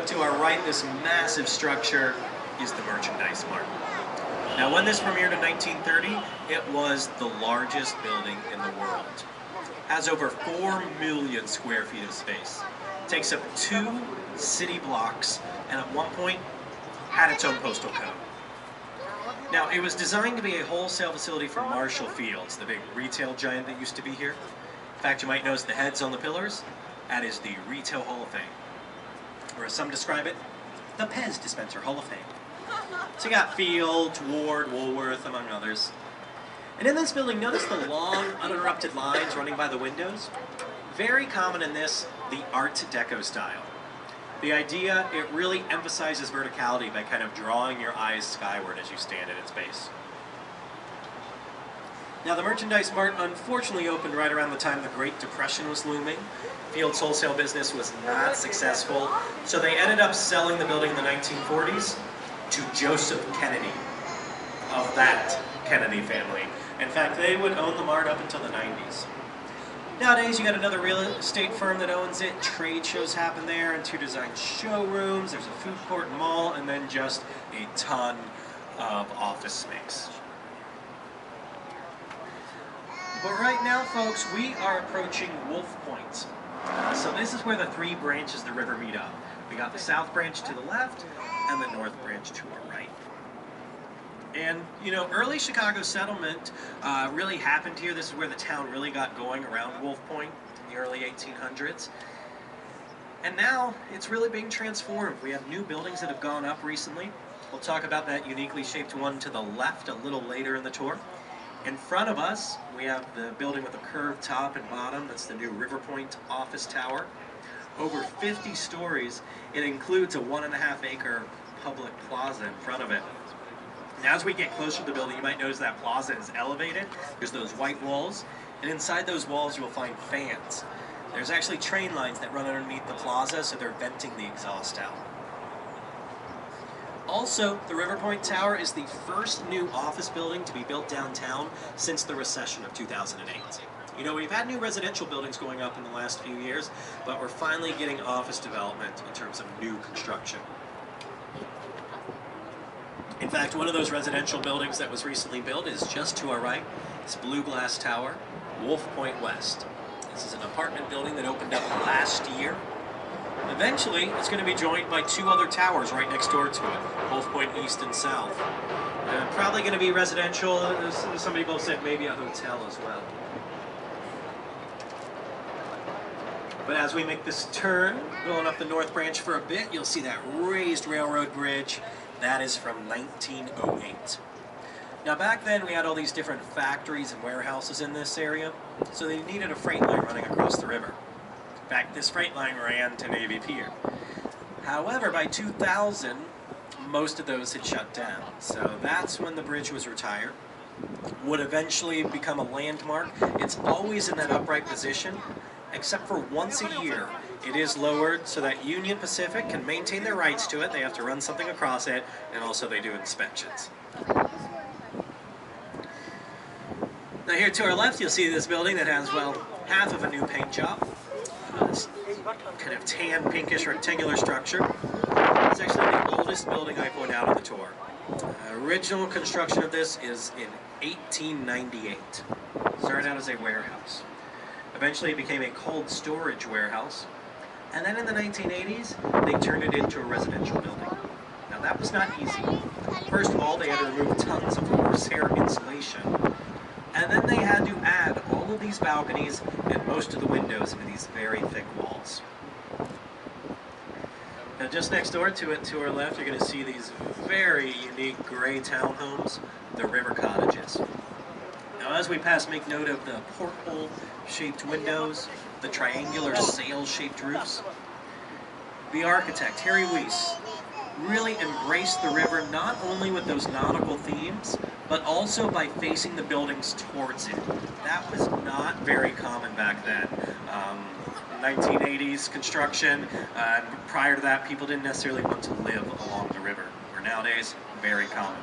to our right, this massive structure is the Merchandise Mart. Now, when this premiered in 1930, it was the largest building in the world. Has over 4 million square feet of space. Takes up 2 city blocks, and at one point had its own postal code. Now, it was designed to be a wholesale facility for Marshall Fields, the big retail giant that used to be here. In fact, you might notice the heads on the pillars. That is the Retail Hall of Fame. Or as some describe it, the Pez Dispenser Hall of Fame. So you got Fields, Ward, Woolworth, among others. And in this building, notice the long, uninterrupted lines running by the windows. Very common in this, the Art Deco style. The idea, it really emphasizes verticality by kind of drawing your eyes skyward as you stand at its base. Now, the Merchandise Mart unfortunately opened right around the time the Great Depression was looming. Fields' wholesale business was not successful, so they ended up selling the building in the 1940s to Joseph Kennedy, of that Kennedy family. In fact, they would own the Mart up until the 90s. Nowadays, you got another real estate firm that owns it. Trade shows happen there, interior design showrooms, there's a food court, mall, and then just a ton of office space. But right now, folks, we are approaching Wolf Point. So this is where the 3 branches of the river meet up. We got the south branch to the left and the north branch to our right. And, you know, early Chicago settlement really happened here. This is where the town really got going, around Wolf Point in the early 1800s. And now it's really being transformed. We have new buildings that have gone up recently. We'll talk about that uniquely shaped one to the left a little later in the tour. In front of us, we have the building with a curved top and bottom. That's the new River Point office tower. Over 50 stories. It includes a 1.5-acre public plaza in front of it. Now, as we get closer to the building, you might notice that plaza is elevated. There's those white walls, and inside those walls you will find fans. There's actually train lines that run underneath the plaza, so they're venting the exhaust out. Also, the River Point Tower is the first new office building to be built downtown since the recession of 2008. You know, we've had new residential buildings going up in the last few years, but we're finally getting office development in terms of new construction. In fact, one of those residential buildings that was recently built is just to our right. It's Blue Glass Tower, Wolf Point West. This is an apartment building that opened up last year. Eventually, it's going to be joined by 2 other towers right next door to it, Wolf Point East and South. Probably going to be residential. Some people said maybe a hotel as well. But as we make this turn, going up the North Branch for a bit, you'll see that raised railroad bridge. That is from 1908. Now, back then, we had all these different factories and warehouses in this area, so they needed a freight line running across the river. In fact, this freight line ran to Navy Pier. However, by 2000, most of those had shut down, so that's when the bridge was retired. Would eventually become a landmark. It's always in that upright position, except for once a year. It is lowered so that Union Pacific can maintain their rights to it. They have to run something across it, and also they do inspections. Now here to our left, you'll see this building that has, well, half of a new paint job. This kind of tan, pinkish, rectangular structure. It's actually the oldest building I point out on the tour. Original construction of this is in 1898. Started out as a warehouse. Eventually it became a cold storage warehouse. And then in the 1980s, they turned it into a residential building. Now that was not easy. First of all, they had to remove tons of horsehair insulation. And then they had to add all of these balconies and most of the windows into these very thick walls. Now just next door to it, to our left, you're going to see these very unique gray townhomes, the River Cottages. Now as we pass, make note of the porthole-shaped windows, the triangular sail-shaped roofs. The architect, Harry Weiss, really embraced the river not only with those nautical themes, but also by facing the buildings towards it. That was not very common back then. 1980s construction, prior to that, people didn't necessarily want to live along the river, where nowadays, very common.